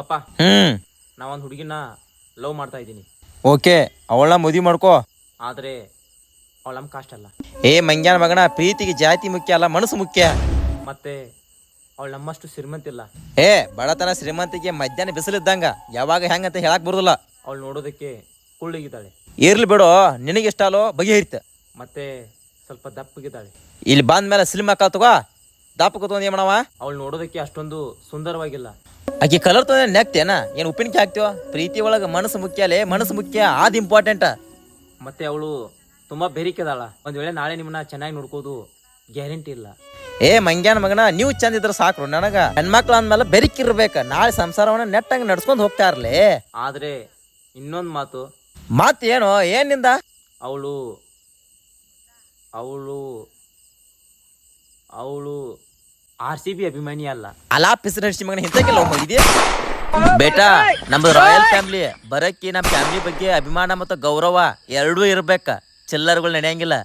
ಪಪ್ಪ ನಾ ಒಂದು ಹುಡುಗಿನ ಲವ್ ಮಾಡ್ತಾ ಇದ್ದೀನಿ. ಓಕೆ, ಅವಳನ್ನ ಮದುವೆ ಮಾಡ್ಕೋ. ಆದರೆ ಅವಳ ನಮ್ಮ ಕಾಸ್ಟ್ ಅಲ್ಲ. ಏ ಮಂಗ್ಯಾನ ಮಗನ, ಪ್ರೀತಿಗೆ ಜಾತಿ ಮುಖ್ಯ ಅಲ್ಲ, ಮನಸ್ಸು ಮುಖ್ಯ. ಮತ್ತೆ ಅವಳು ನಮ್ಮಷ್ಟು ಶ್ರೀಮಂತಿಲ್ಲ. ಏ ಬಡತನ ಶ್ರೀಮಂತಿಗೆ ಮಧ್ಯಾಹ್ನ ಬಿಸಿಲಿದ್ದಂಗ, ಯಾವಾಗ ಹೆಂಗಂತ ಹೇಳಕ್ ಬರುದಿಲ್ಲ. ಅವಳು ನೋಡೋದಕ್ಕೆ ಕುಳ್ಳಿಗಿದ್ದಾಳೆ. ಇರ್ಲಿ ಬಿಡು, ನಿನಗಿಷ್ಟ ಅಲ್ಲೋ ಬಗೆಹರಿತ. ಮತ್ತೆ ಸ್ವಲ್ಪ ದಪ್ಪಗಿದ್ದಾಳೆ. ಇಲ್ಲಿ ಬಂದ ಮೇಲೆ ಸ್ಲಿಮ್ ಹಾಕಲ್ ತಗೋ, ದಪ್ಪ ಕೂತ್ಕೊಂಡ್ ಏನ್ ಮಾಡವ. ಅವಳು ನೋಡೋದಕ್ಕೆ ಅಷ್ಟೊಂದು ಸುಂದರವಾಗಿಲ್ಲ. ಆಕಿ ಕಲರ್ ತೊಂದ್ರೆ ನೆಕ್ತೇನ, ಏನ್ ಉಪ್ಪಿನಕಾಯಿ ಹಾಕ್ತಿವ? ಪ್ರೀತಿ ಒಳಗ ಮನಸ್ಸು ಮುಖ್ಯ ಅಲ್ಲೇ, ಮನಸ್ಸು ಮುಖ್ಯ, ಆದ್ ಇಂಪಾರ್ಟೆಂಟ್. ಮತ್ತೆ ಅವಳು ತುಂಬಾ ಬೆರಿಕೆದಾಳ. ಒಂದ್ ವೇಳೆ ನಾಳೆ ನಿಮ್ಮನ್ನ ಚೆನ್ನಾಗಿ ನೋಡ್ಕೋದು ಗ್ಯಾರಂಟಿ ಇಲ್ಲ. ಏ ಮಂಗ್ಯಾನ ಮಗನ, ನೀವು ಚಂದ ಇದ್ರ ಸಾಕ್ರು. ನನಗ ಹೆಣ್ಮಕ್ಳು ಅಂದ್ಮೇಲೆ ಬೆರಿಕಿರ್ಬೇಕ, ನಾಳೆ ಸಂಸಾರವನ್ನ ನೆಟ್ಟಂಗ ನಡ್ಸ್ಕೊಂಡ್ ಹೋಗ್ತಾ ಇರ್ಲಿ. ಆದ್ರೆ ಇನ್ನೊಂದು ಮಾತು. ಮತ್ತೇನು, ಏನಿಂದ? ಅವಳು ಅವಳು ಅವಳು RCB ಅಭಿಮಾನಿ ಅಲ್ಲ. ಅಲಾ ಪಿಸಿನಡ್ಸಿ ಮಗನ ಹಿಂತಕ್ಕೆಲ್ಲ ಹೋಗಿದ್ಯಾ ಬೇಟಾ? ನಮ್ದು ರಾಯಲ್ ಫ್ಯಾಮಿಲಿ ಬರಕ್ಕಿ ನಮ್ಮ ಫ್ಯಾಮಿಲಿ ಬಗ್ಗೆ ಅಭಿಮಾನ ಮತ್ತು ಗೌರವ ಎರಡೂ ಇರ್ಬೇಕ. ಚಿಲ್ಲರ್ಗಳು ನಡೆಯಂಗಿಲ್ಲ.